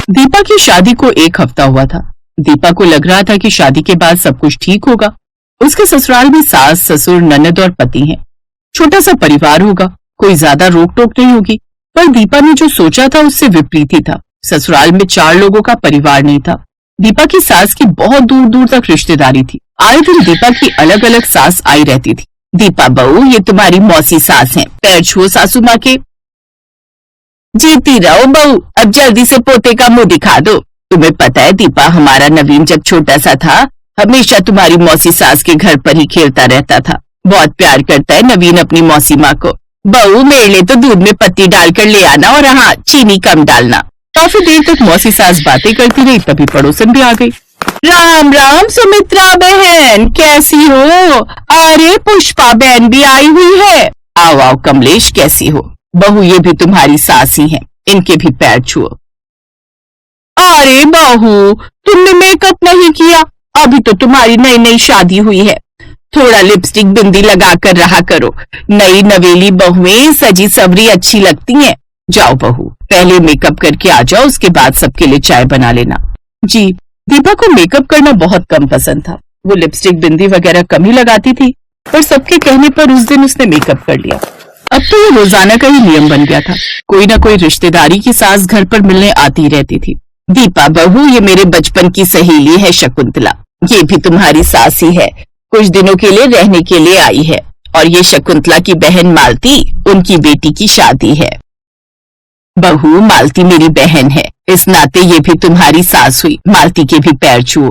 दीपा की शादी को 1 हफ्ता हुआ था। दीपा को लग रहा था कि शादी के बाद सब कुछ ठीक होगा। उसके ससुराल में सास, ससुर, ननद और पति हैं। छोटा सा परिवार होगा, कोई ज्यादा रोक टोक नहीं होगी। पर दीपा ने जो सोचा था उससे विपरीत ही था। ससुराल में 4 लोगों का परिवार नहीं था। दीपा की सास की बहुत दूर दूर तक रिश्तेदारी थी। आए दिन दीपा की अलग अलग सास आई रहती थी। दीपा बहू, ये तुम्हारी मौसी सास है, पैर छुओ सासू माँ के। जीती रहो बहू, अब जल्दी से पोते का मुंह दिखा दो। तुम्हें पता है दीपा, हमारा नवीन जब छोटा सा था हमेशा तुम्हारी मौसी सास के घर पर ही खेलता रहता था। बहुत प्यार करता है नवीन अपनी मौसी माँ को। बहू, मेरे लिए तो दूध में पत्ती डालकर ले आना और हाँ, चीनी कम डालना। काफी देर तक मौसी सास बातें करती रही, तभी पड़ोसन भी आ गई। राम राम सुमित्रा बहन, कैसी हो? अरे पुष्पा बहन भी आई हुई है। आओ आओ कमलेश, कैसी हो? बहू, ये भी तुम्हारी सास ही है, इनके भी पैर छुओ। अरे बहू, तुमने मेकअप नहीं किया? अभी तो तुम्हारी नई नई शादी हुई है। थोड़ा लिपस्टिक बिंदी लगा कर रहा करो। नई नवेली बहुएं सजी सवरी अच्छी लगती हैं। जाओ बहू, पहले मेकअप करके आ जाओ, उसके बाद सबके लिए चाय बना लेना। जी। दीपा को मेकअप करना बहुत कम पसंद था। वो लिपस्टिक बिंदी वगैरह कम ही लगाती थी, पर सबके कहने पर उस दिन उसने मेकअप कर लिया। अब तो ये रोजाना का ही नियम बन गया था। कोई ना कोई रिश्तेदारी की सास घर पर मिलने आती रहती थी। दीपा बहू, ये मेरे बचपन की सहेली है शकुंतला। ये भी तुम्हारी सास ही है, कुछ दिनों के लिए रहने के लिए आई है। और ये शकुंतला की बहन मालती, उनकी बेटी की शादी है। बहू, मालती मेरी बहन है, इस नाते ये भी तुम्हारी सास हुई। मालती के भी पैर छुओ।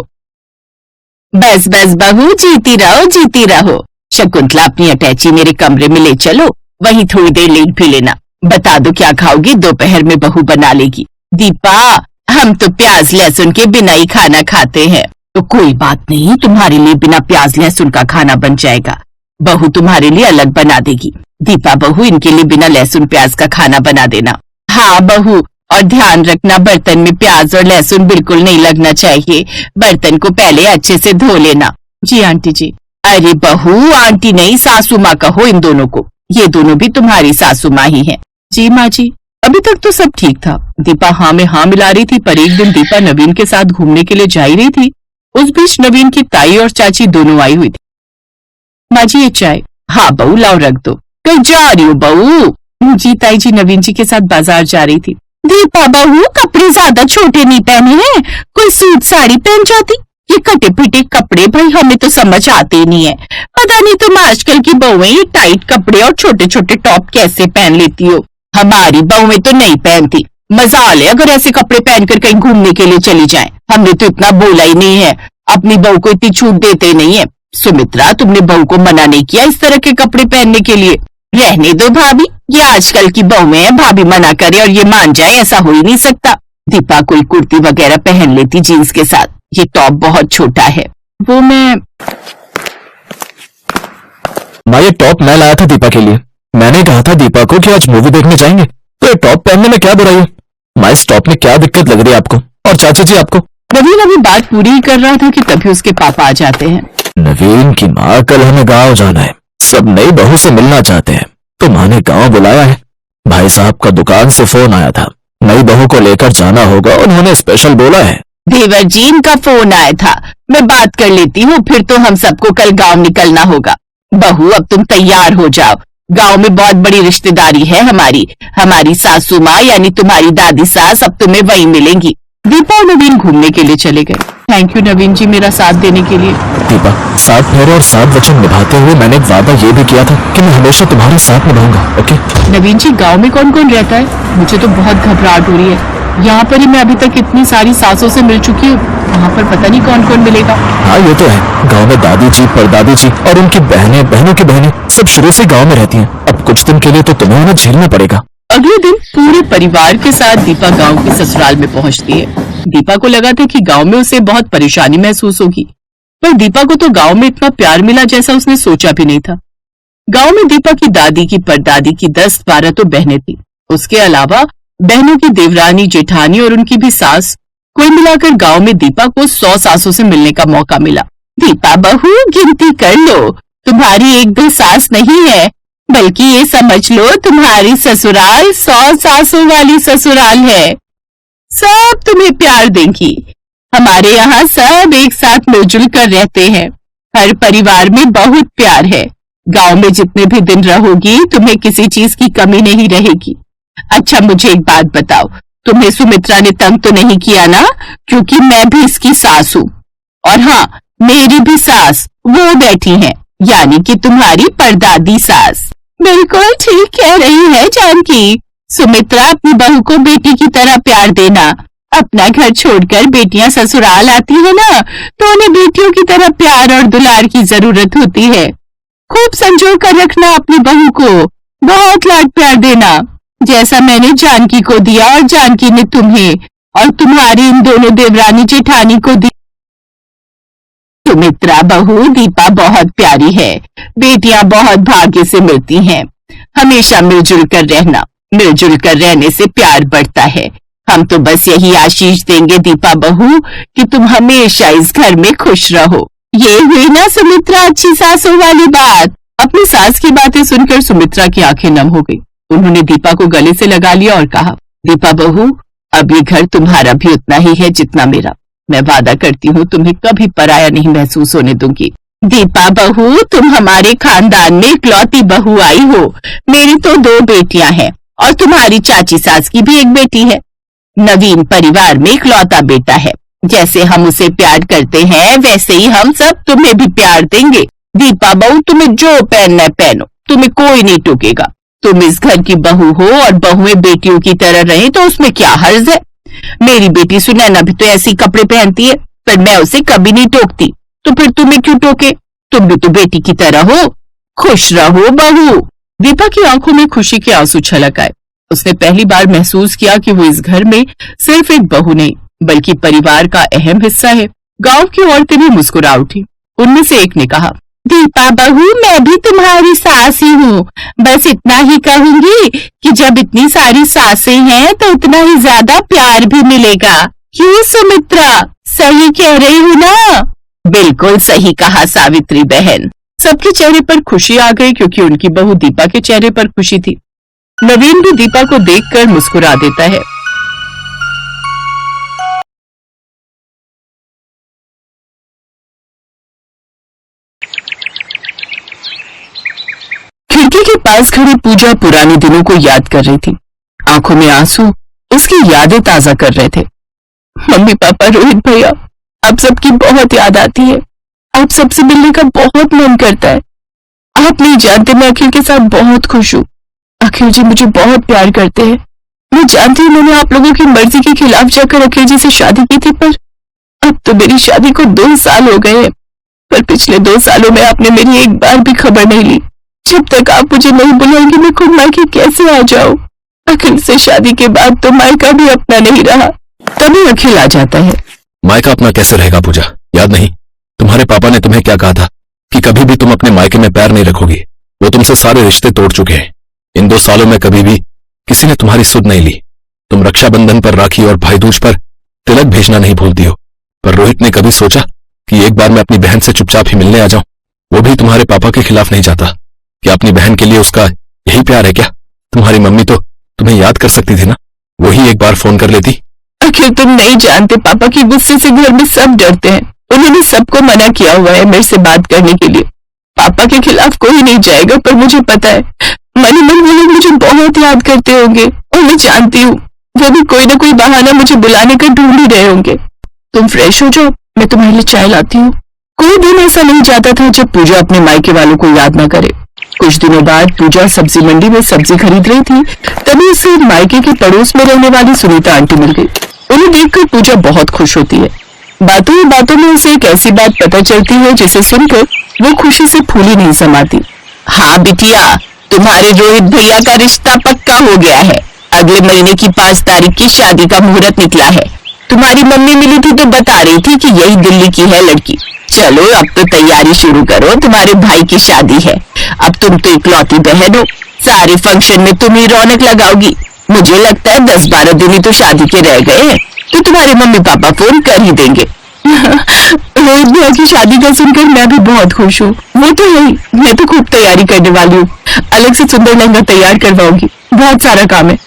बस बस बहू, जीती रहो जीती रहो। शकुंतला, अपनी अटैची मेरे कमरे में ले चलो, वहीं थोड़ी देर लेट भी लेना। बता दो क्या खाओगी, दोपहर में बहू बना लेगी। दीपा, हम तो प्याज लहसुन के बिना ही खाना खाते हैं। तो कोई बात नहीं, तुम्हारे लिए बिना प्याज लहसुन का खाना बन जाएगा। बहू तुम्हारे लिए अलग बना देगी। दीपा बहू, इनके लिए बिना लहसुन प्याज का खाना बना देना। हाँ बहू, और ध्यान रखना बर्तन में प्याज और लहसुन बिल्कुल नहीं लगना चाहिए। बर्तन को पहले अच्छे से धो लेना। जी आंटी जी। अरे बहू, आंटी नहीं सासू माँ कहो इन दोनों को। ये दोनों भी तुम्हारी सासू माँ ही हैं। जी माँ जी। अभी तक तो सब ठीक था। दीपा हाँ में हाँ मिला रही थी, पर एक दिन दीपा नवीन के साथ घूमने के लिए जा ही रही थी। उस बीच नवीन की ताई और चाची दोनों आई हुई थी। माँ जी, ये चाय। हाँ बहू, लाओ रख दो। कहीं जा रही हो बहू? जी ताई जी, नवीन जी के साथ बाजार जा रही थी। दीपा बहू, कपड़े ज्यादा छोटे नहीं पहने हैं, कोई सूट साड़ी पहन जाती। ये कटे पिटे कपड़े भाई हमें तो समझ आते नहीं है। पता नहीं तुम आजकल की बहुएं ये टाइट कपड़े और छोटे छोटे टॉप कैसे पहन लेती हो। हमारी बहुएं तो नहीं पहनती। मजाल है अगर ऐसे कपड़े पहनकर कहीं घूमने के लिए चली जाएं। हमने तो इतना बोला ही नहीं है, अपनी बहू को इतनी छूट देते नहीं है। सुमित्रा, तुमने बहू को मना नहीं किया इस तरह के कपड़े पहनने के लिए? रहने दो भाभी, ये आजकल की बहुएं हैं, भाभी मना करे और ये मान जाए, ऐसा हो ही नहीं सकता। दीपा कोई कुर्ती वगैरह पहन लेती जीन्स के साथ। ये टॉप बहुत छोटा है। वो मैं ये टॉप मैं लाया था दीपा के लिए। मैंने कहा था दीपा को कि आज मूवी देखने जाएंगे, तो ये टॉप पहनने में क्या बुराई है? माँ, इस टॉप में क्या दिक्कत लग रही है आपको? और चाचा जी आपको? नवीन अभी बात पूरी ही कर रहा था कि तभी उसके पापा आ जाते हैं। नवीन की माँ, कल हमें गांव जाना है, सब नई बहू से मिलना चाहते हैं, तो माँ ने गांव बुलाया है। भाई साहब का दुकान से फोन आया था, नई बहू को लेकर जाना होगा, उन्होंने स्पेशल बोला है। देवर जी, इनका फोन आया था, मैं बात कर लेती हूँ, फिर तो हम सबको कल गांव निकलना होगा। बहू, अब तुम तैयार हो जाओ, गांव में बहुत बड़ी रिश्तेदारी है हमारी सासू माँ यानी तुम्हारी दादी सास अब तुम्हें वहीं मिलेंगी। दीपा और नवीन घूमने के लिए चले गए। थैंक यू नवीन जी, मेरा साथ देने के लिए। दीपा, 7 फेरे और 7 वचन निभाते हुए मैंने एक वादा ये भी किया था कि मैं हमेशा तुम्हारे साथ निभाऊंगा। ओके नवीन जी, गांव में कौन कौन रहता है? मुझे तो बहुत घबराहट हो रही है। यहाँ पर ही मैं अभी तक इतनी सारी सासों से मिल चुकी हूँ, वहाँ पर पता नहीं कौन कौन मिलेगा। हाँ ये तो है, गांव में दादी जी, परदादी जी और उनकी बहनें, बहनों की बहनें सब शुरू से गांव में रहती हैं। अब कुछ दिन के लिए तो तुम्हें उन्हें झेलना पड़ेगा। अगले दिन पूरे परिवार के साथ दीपा गांव के ससुराल में पहुंचती है। दीपा को लगा था कि गांव में उसे बहुत परेशानी महसूस होगी, पर दीपा को तो गांव में इतना प्यार मिला जैसा उसने सोचा भी नहीं था। गांव में दीपा की दादी की, परदादी की 10-12 तो बहनें थी। उसके अलावा बहनों की देवरानी, जेठानी और उनकी भी सास, कुल मिलाकर गांव में दीपा को 100 सासों से मिलने का मौका मिला। दीपा बहू, गिनती कर लो, तुम्हारी 1-2 सास नहीं है, बल्कि ये समझ लो तुम्हारी ससुराल 100 सासों वाली ससुराल है। सब तुम्हें प्यार देंगी। हमारे यहाँ सब एक साथ मिलजुल कर रहते हैं। हर परिवार में बहुत प्यार है। गांव में जितने भी दिन रहोगी तुम्हें किसी चीज की कमी नहीं रहेगी। अच्छा मुझे एक बात बताओ, तुम्हें सुमित्रा ने तंग तो नहीं किया ना? क्योंकि मैं भी इसकी सास हूँ। और हाँ, मेरी भी सास वो बैठी हैं, यानी कि तुम्हारी परदादी सास। बिल्कुल ठीक कह रही है जानकी। सुमित्रा, अपनी बहू को बेटी की तरह प्यार देना। अपना घर छोड़कर बेटियां ससुराल आती है ना, तो उन्हें बेटियों की तरह प्यार और दुलार की जरूरत होती है। खूब संजो कर रखना अपनी बहू को, बहुत लाड प्यार देना, जैसा मैंने जानकी को दिया और जानकी ने तुम्हें, और तुम्हारी इन दोनों देवरानी जेठानी को दी। सुमित्रा बहू दीपा बहुत प्यारी है। बेटियां बहुत भाग्य से मिलती हैं। हमेशा मिलजुल कर रहना, मिलजुल कर रहने से प्यार बढ़ता है। हम तो बस यही आशीष देंगे दीपा बहू कि तुम हमेशा इस घर में खुश रहो। ये हुई ना सुमित्रा अच्छी सासों वाली बात। अपनी सास की बातें सुनकर सुमित्रा की आंखें नम हो गई। उन्होंने दीपा को गले से लगा लिया और कहा, दीपा बहू, अब ये घर तुम्हारा भी उतना ही है जितना मेरा। मैं वादा करती हूँ तुम्हें कभी पराया नहीं महसूस होने दूंगी। दीपा बहू, तुम हमारे खानदान में इकलौती बहू आई हो। मेरी तो 2 बेटियां हैं और तुम्हारी चाची सास की भी एक बेटी है। नवीन परिवार में इकलौता बेटा है। जैसे हम उसे प्यार करते हैं वैसे ही हम सब तुम्हें भी प्यार देंगे। दीपा बहू, तुम्हें जो पहनना है पहनो, तुम्हें कोई नहीं टोकेगा। तुम इस घर की बहू हो और बहुएं बेटियों की तरह रहें तो उसमें क्या हर्ज है? मेरी बेटी सुनैना भी तो ऐसी कपड़े पहनती है, पर मैं उसे कभी नहीं टोकती। तो फिर तुम्हें क्यों टोके? तुम भी तो बेटी की तरह हो। खुश रहो बहू। दीपा की आंखों में खुशी के आंसू छलक आए। उसने पहली बार महसूस किया कि वो इस घर में सिर्फ एक बहू नहीं बल्कि परिवार का अहम हिस्सा है। गांव की औरतें भी मुस्कुरा उठी। उनमें से एक ने कहा, दीपा बहू, मैं भी तुम्हारी सास ही हूँ। बस इतना ही कहूंगी कि जब इतनी सारी सासें हैं तो उतना ही ज्यादा प्यार भी मिलेगा। क्यों सुमित्रा, सही कह रही हूँ ना? बिल्कुल सही कहा सावित्री बहन। सबके चेहरे पर खुशी आ गई क्योंकि उनकी बहू दीपा के चेहरे पर खुशी थी। नवीन भी दीपा को देखकर मुस्कुरा देता है। खिड़की के पास खड़ी पूजा पुराने दिनों को याद कर रही थी। आंखों में आंसू उसकी यादें ताजा कर रहे थे। मम्मी पापा, रोहित भैया, आप सबकी बहुत याद आती है। आप सबसे मिलने का बहुत मन करता है। आप नहीं जानते, मैं अखिल के साथ बहुत खुश हूँ। अखिल जी मुझे बहुत प्यार करते हैं। मैं जानती हूँ मैंने आप लोगों की मर्जी के खिलाफ जाकर अखिल जी से शादी की थी, पर अब तो मेरी शादी को 2 साल हो गए हैं। पर पिछले 2 सालों में आपने मेरी एक बार भी खबर नहीं ली। जब तक आप मुझे नहीं बुलाएंगे मैं खुद मायके कैसे आ जाऊं? अखिल से शादी के बाद तो मायका भी अपना नहीं रहा। तभी अखिल आ जाता है। मायका अपना कैसे रहेगा पूजा? याद नहीं तुम्हारे पापा ने तुम्हें क्या कहा था कि कभी भी तुम अपने मायके में पैर नहीं रखोगी? वो तुमसे सारे रिश्ते तोड़ चुके हैं। इन 2 सालों में कभी भी किसी ने तुम्हारी सुध नहीं ली। तुम रक्षाबंधन पर राखी और भाई दूज पर तिलक भेजना नहीं भूलती हो। पर रोहित ने कभी सोचा कि एक बार मैं अपनी बहन से चुपचाप ही मिलने आ जाऊं? वो भी तुम्हारे पापा के खिलाफ नहीं जाता। क्या अपनी बहन के लिए उसका यही प्यार है क्या? तुम्हारी मम्मी तो तुम्हें याद कर सकती थी ना, वही एक बार फोन कर लेती। आखिर तुम नहीं जानते, पापा के गुस्से से घर में सब डरते हैं। उन्होंने सबको मना किया हुआ है मेरे से बात करने के लिए। पापा के खिलाफ कोई नहीं जाएगा, पर मुझे पता है मन ही मन वो लोग मुझे बहुत याद करते होंगे और मैं जानती हूँ वो भी कोई ना कोई बहाना मुझे बुलाने का ढूंढ ही रहे होंगे। तुम फ्रेश हो जाओ, मैं तुम्हारे लिए चाय लाती हूँ। कोई दिन ऐसा नहीं जाता था जब पूजा अपने मायके वालों को याद ना करे। कुछ दिनों बाद पूजा सब्जी मंडी में सब्जी खरीद रही थी, तभी उसे मायके के पड़ोस में रहने वाली सुनीता आंटी मिल गई। उन्हें देखकर पूजा बहुत खुश होती है। बातों ही बातों में उसे एक ऐसी बात पता चलती है जिसे सुनकर वो खुशी से फूली नहीं समाती। हाँ बिटिया, तुम्हारे रोहित भैया का रिश्ता पक्का हो गया है। अगले महीने की 5 तारीख की शादी का मुहूर्त निकला है। तुम्हारी मम्मी मिली थी तो बता रही थी कि यही दिल्ली की है लड़की। चलो अब तो तैयारी शुरू करो, तुम्हारे भाई की शादी है। अब तुम तो इकलौती बहन हो, सारे फंक्शन में तुम ही रौनक लगाओगी। मुझे लगता है 10-12 दिन ही तो शादी के रह गए हैं, तो तुम्हारे मम्मी पापा फोन कर ही देंगे। रोहित भैया की शादी का सुनकर मैं भी बहुत खुश हूँ। वो तो यही, मैं तो खूब तैयारी करने वाली हूँ। अलग से सुंदर लहंगा तैयार करवाऊंगी, बहुत सारा काम है।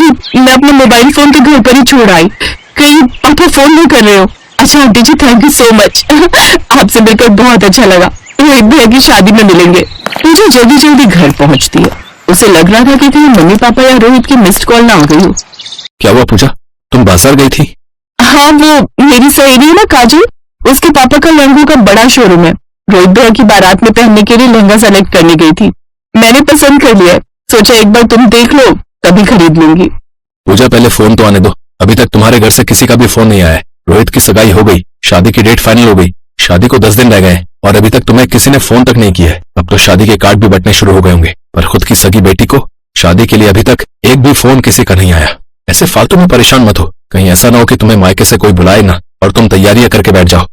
अरे मैं अपना मोबाइल फोन तो घर पर ही छोड़ आई, कहीं पापा फोन नहीं कर रहे हो? अच्छा aunty ji, thank you so much. आपसे मिलकर बहुत अच्छा लगा। रोहित भैया की शादी में मिलेंगे। पूजा जल्दी जल्दी घर पहुंचती है। उसे लग रहा था कि कहीं मम्मी पापा या रोहित की मिस्ड कॉल ना आ गई हो। क्या हुआ पूजा, तुम बाजार गई थी? हाँ, वो मेरी सहेली है ना काजल, उसके पापा का लहंगों का बड़ा शोरूम है। रोहित भैया की बारात में पहनने के लिए लहंगा सेलेक्ट करने गई थी। मैंने पसंद कर लिया है, सोचा एक बार तुम देख लो तभी खरीद लूंगी। पूजा पहले फोन तो आने दो, अभी तक तुम्हारे घर से किसी का भी फोन नहीं आया है। रोहित की सगाई हो गई, शादी की डेट फाइनल हो गई, शादी को 10 दिन रह गए और अभी तक तुम्हें किसी ने फोन तक नहीं किया है। अब तो शादी के कार्ड भी बंटने शुरू हो गए होंगे, पर खुद की सगी बेटी को शादी के लिए अभी तक एक भी फोन किसी का नहीं आया। ऐसे फालतू में परेशान मत हो, कहीं ऐसा ना हो कि तुम्हें मायके से कोई बुलाए ना और तुम तैयारियां करके बैठ जाओ।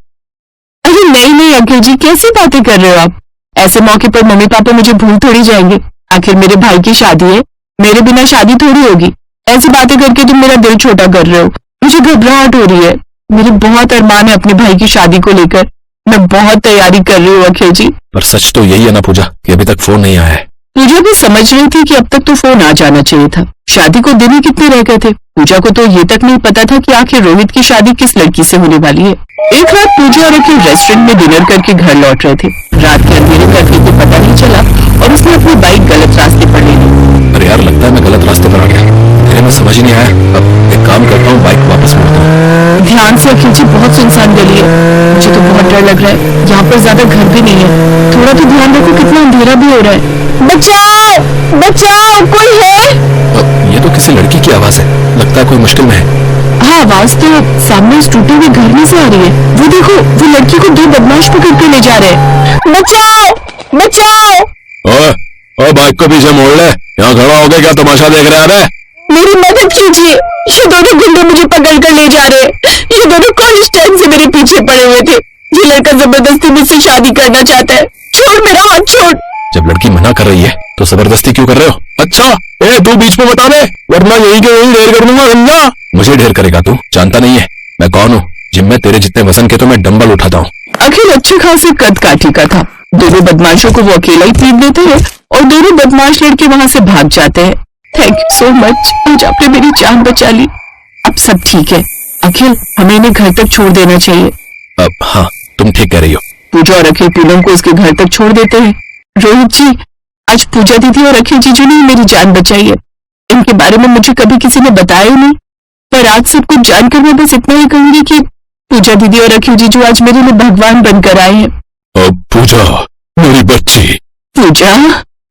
अरे नहीं अंकल जी, कैसी बातें कर रहे हो आप? ऐसे मौके पर मम्मी पापा मुझे भूल थोड़ी जाएंगे। आखिर मेरे भाई की शादी है, मेरे बिना शादी थोड़ी होगी। ऐसी बातें करके तुम मेरा दिल छोटा कर रहे हो। मुझे घबराहट हो रही है। मेरे बहुत अरमान है अपने भाई की शादी को लेकर। मैं बहुत तैयारी कर रही हूँ अखिल जी। पर सच तो यही है ना पूजा कि अभी तक फोन नहीं आया है। पूजा भी समझ रही थी कि अब तक तो फोन आ जाना चाहिए था। शादी को दिन ही कितने रह गए थे। पूजा को तो ये तक नहीं पता था कि आखिर रोहित की शादी किस लड़की से होने वाली है। एक रात पूजा और अखिल रेस्टोरेंट में डिनर करके घर लौट रहे थे। रात के अंधेरे करके को पता नहीं चला और उसने अपनी बाइक गलत रास्ते पर ले ली। अरे यार, लगता है मैं गलत रास्ते पर आ गया। मेरे में समझ ही नहीं आया। अब एक काम करता हूँ, बाइक वापस मोड़ता हूँ। ध्यान से अखिल जी, बहुत सुनसान गली है। मुझे तो बहुत डर लग रहा है। यहाँ पर ज्यादा घर भी नहीं है। थोड़ा तो ध्यान रखो, कितना अंधेरा भी हो रहा है। बचाओ बचाओ, कोई है? ये तो किसी लड़की की आवाज है, लगता है कोई मुश्किल में है। हाँ, आवाज तो सामने इस टूटे हुए घर में से आ रही है। वो देखो, वो लड़की को 2 बदमाश पकड़ कर ले जा रहे हैं। बचाओ बचाओ। ओए बाइक को पीछे मोड़ ले, यहाँ खड़ा हो गया क्या तमाशा देख रहा है? मेरी मदद कीजिए, ये दोनों गुंडे मुझे पकड़ कर ले जा रहे हैं। ये दोनों कॉलेज टाइम से मेरे पीछे पड़े हुए थे। ये लड़का जबरदस्ती मुझसे शादी करना चाहता है। छोड़ मेरा हाथ, छोड़। जब लड़की मना कर रही है तो जबरदस्ती क्यों कर रहे हो? अच्छा, तू बीच में बता दे, वरना यही के यही ढेर कर दूंगा। गंगा मुझे ढेर करेगा तू? जानता नहीं है मैं कौन हूँ? जिम में तेरे जितने वजन के तो मैं डंबल उठाता हूँ। अखिल अच्छे खासे कद काठी का था। दोनों बदमाशों को वो अकेला ही पीट देते हैं और दोनों बदमाश लड़के वहां से भाग जाते हैं। थैंक यू सो मच, आज आपने मेरी जान बचा ली। अब सब ठीक है अखिल, हमें इन्हें घर तक छोड़ देना चाहिए। अब हाँ, तुम ठीक कह रही हो। पूजा और अखिल पूनम को उसके घर तक छोड़ देते हैं। रोहित जी, आज पूजा दीदी और अखिल जीजू ने मेरी जान बचाई है। इनके बारे में मुझे कभी किसी ने बताया ही नहीं, पर आज सब कुछ जानकर मैं बस इतना ही कहूंगी कि पूजा दीदी और अखिल जीजू आज मेरे लिए भगवान बनकर आए हैं। पूजा मेरी बच्ची। पूजा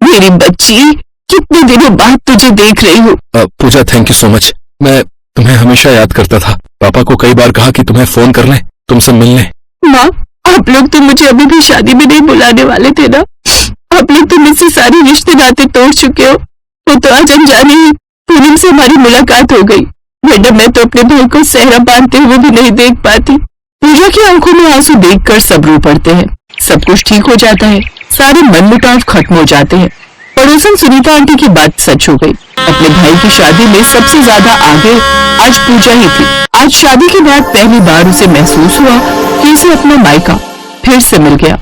मेरी बच्ची, कितने दिनों बाद तुझे देख रही हूँ। पूजा थैंक यू सो मच। मैं तुम्हें हमेशा याद करता था। पापा को कई बार कहा कि तुम्हें फोन कर लें, तुमसे मिलने। माँ, आप लोग तो मुझे अभी भी शादी में नहीं बुलाने वाले थे ना। आप लोग तो मुझसे सारे रिश्ते नाते तोड़ चुके हो। वो तो आज अनजाने ही पूनम से हमारी मुलाकात हो गई, वरना मैं तो अपने भाई को सेहरा बांधते हुए भी नहीं देख पाती। पूजा की आंखों में आंसू देखकर सब रो पड़ते हैं। सब कुछ ठीक हो जाता है, सारे मनमुटाव खत्म हो जाते हैं। पड़ोसन सुनीता आंटी की बात सच हो गई। अपने भाई की शादी में सबसे ज्यादा आगे आज पूजा ही थी। आज शादी के बाद पहली बार उसे महसूस हुआ कि उसे अपना मायका फिर से मिल गया।